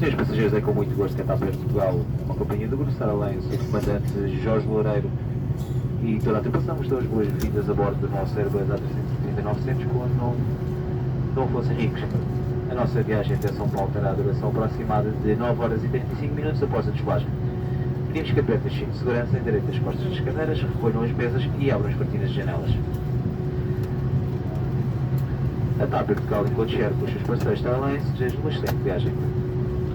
Senhores passageiros, é com muito gosto que a Air Portugal, uma companhia do Grupo Saralém, o comandante Jorge Loureiro e toda a tripulação, vos dou as boas-vindas a bordo do nosso Airbus A330-900 quando não fossem ricos. A nossa viagem até São Paulo terá a duração aproximada de 9 horas e 35 minutos após a despolagem. Pedimos que apertem os cintos de segurança, endireitem as costas das cadeiras, recolham as mesas e abram as cortinas de janelas. A TAP Portugal, enquanto share com os seus parceiros Star Alliance, deseja uma excelente viagem.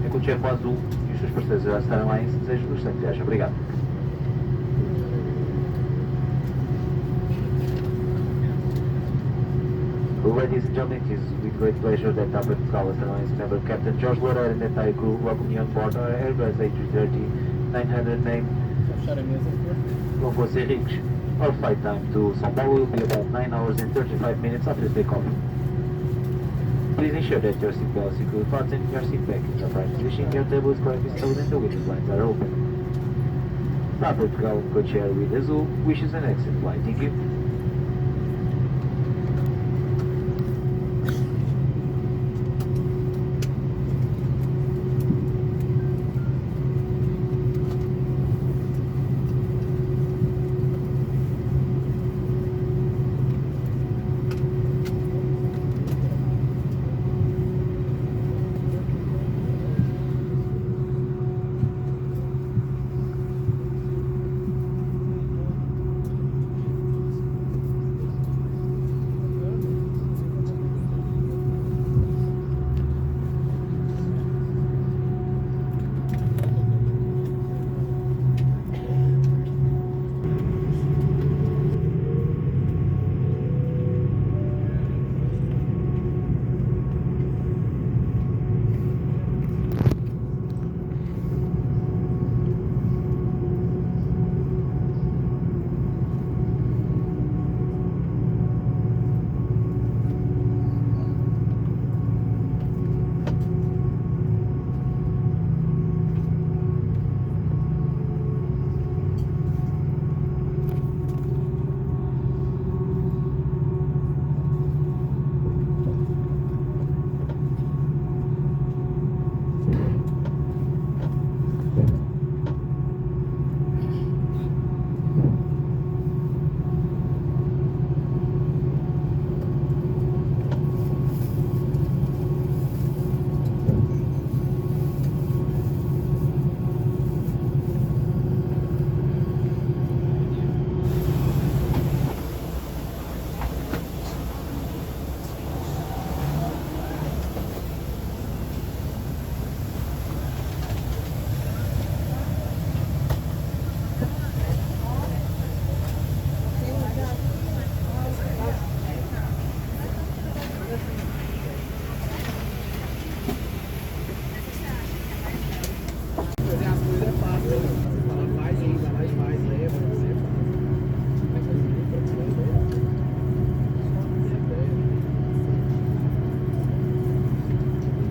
Enquanto share com a Azul e os seus parceiros da Star Alliance, deseja uma excelente viagem. Obrigado. Ladies and gentlemen, it is with great pleasure that Air Portugal Star Alliance member Captain Jorge Loureiro and the entire crew welcome you on board our Airbus A330-900neo. Não fossem ricos. Our flight time to São Paulo will be about 9 hours and 35 minutes after takeoff. Please ensure that your seatbelt is securely fastened and your seat back in the right position, your table is correctly stowed and the window blinds are open. Air Portugal, co-chair with Azul, wishes an excellent flight. Thank you.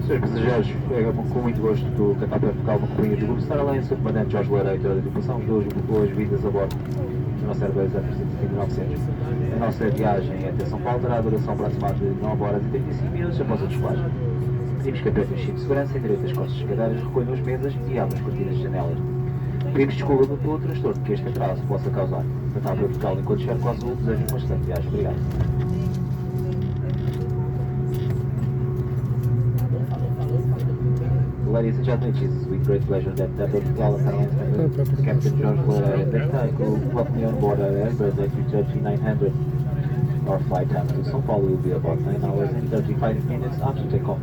Senhores passageiros, é com muito gosto que a TAP Portugal, uma companhia do Grupo Star Alliance, o comandante Jorge Loureiro e toda a tripulação, os boas-vindas a bordo do nosso Airbus A330-900. A nossa viagem até São Paulo terá a duração aproximada de 9 horas e 35 minutos após a despolagem. Pedimos que apertem os cintos de segurança, endireitem as costas das cadeiras, recolham as mesas e abram as cortinas de janelas. Pedimos desculpa pelo transtorno que este atraso possa causar. A TAP Portugal, enquanto share com a Azul, deseja uma excelente viagem. Obrigado. Ladies and gentlemen, it is with great pleasure that Air Portugal Star Alliance member Captain Jorge Loureiro and the entire crew welcome you on board our Airbus A330-900. Our flight time to São Paulo will be about 9 hours and 35 minutes after takeoff.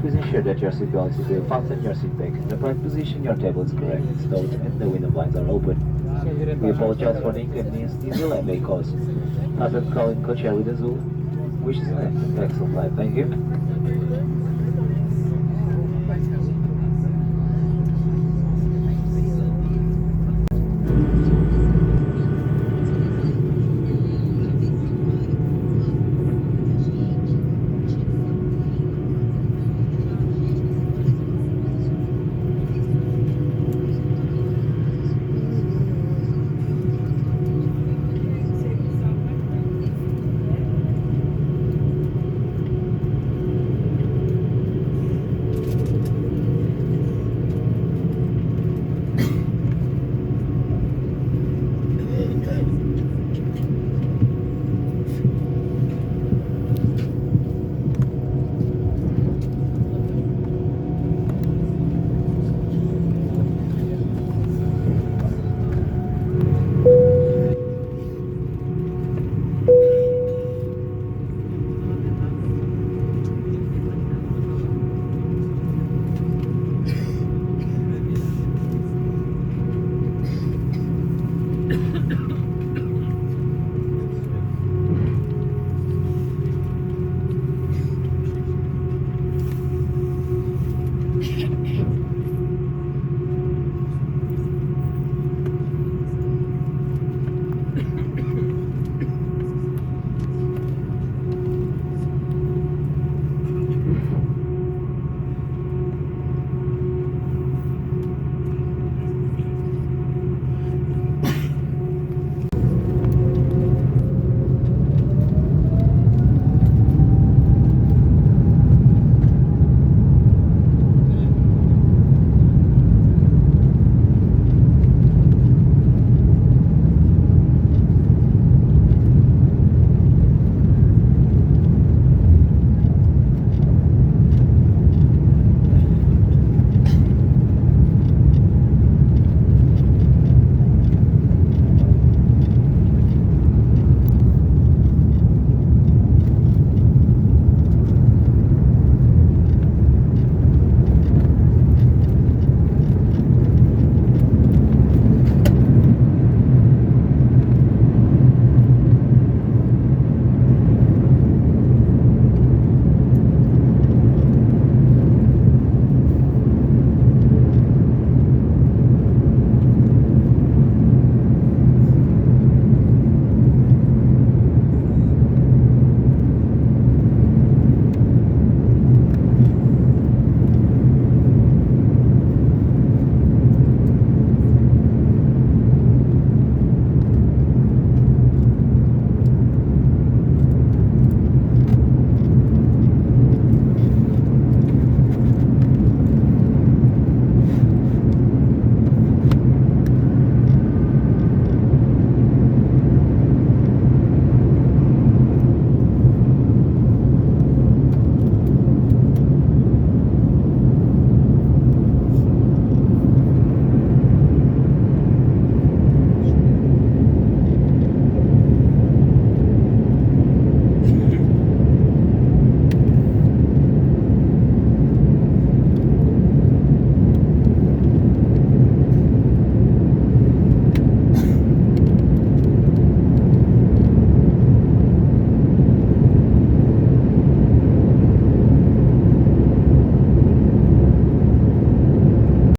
Please ensure that your seatbelt is securely fastened, your seat back in the right position, your table is correctly stowed and the window blinds are open. We apologize for the inconvenience this delay may cause. Air Portugal, co-chair with Azul, wishes an excellent flight. Thank you.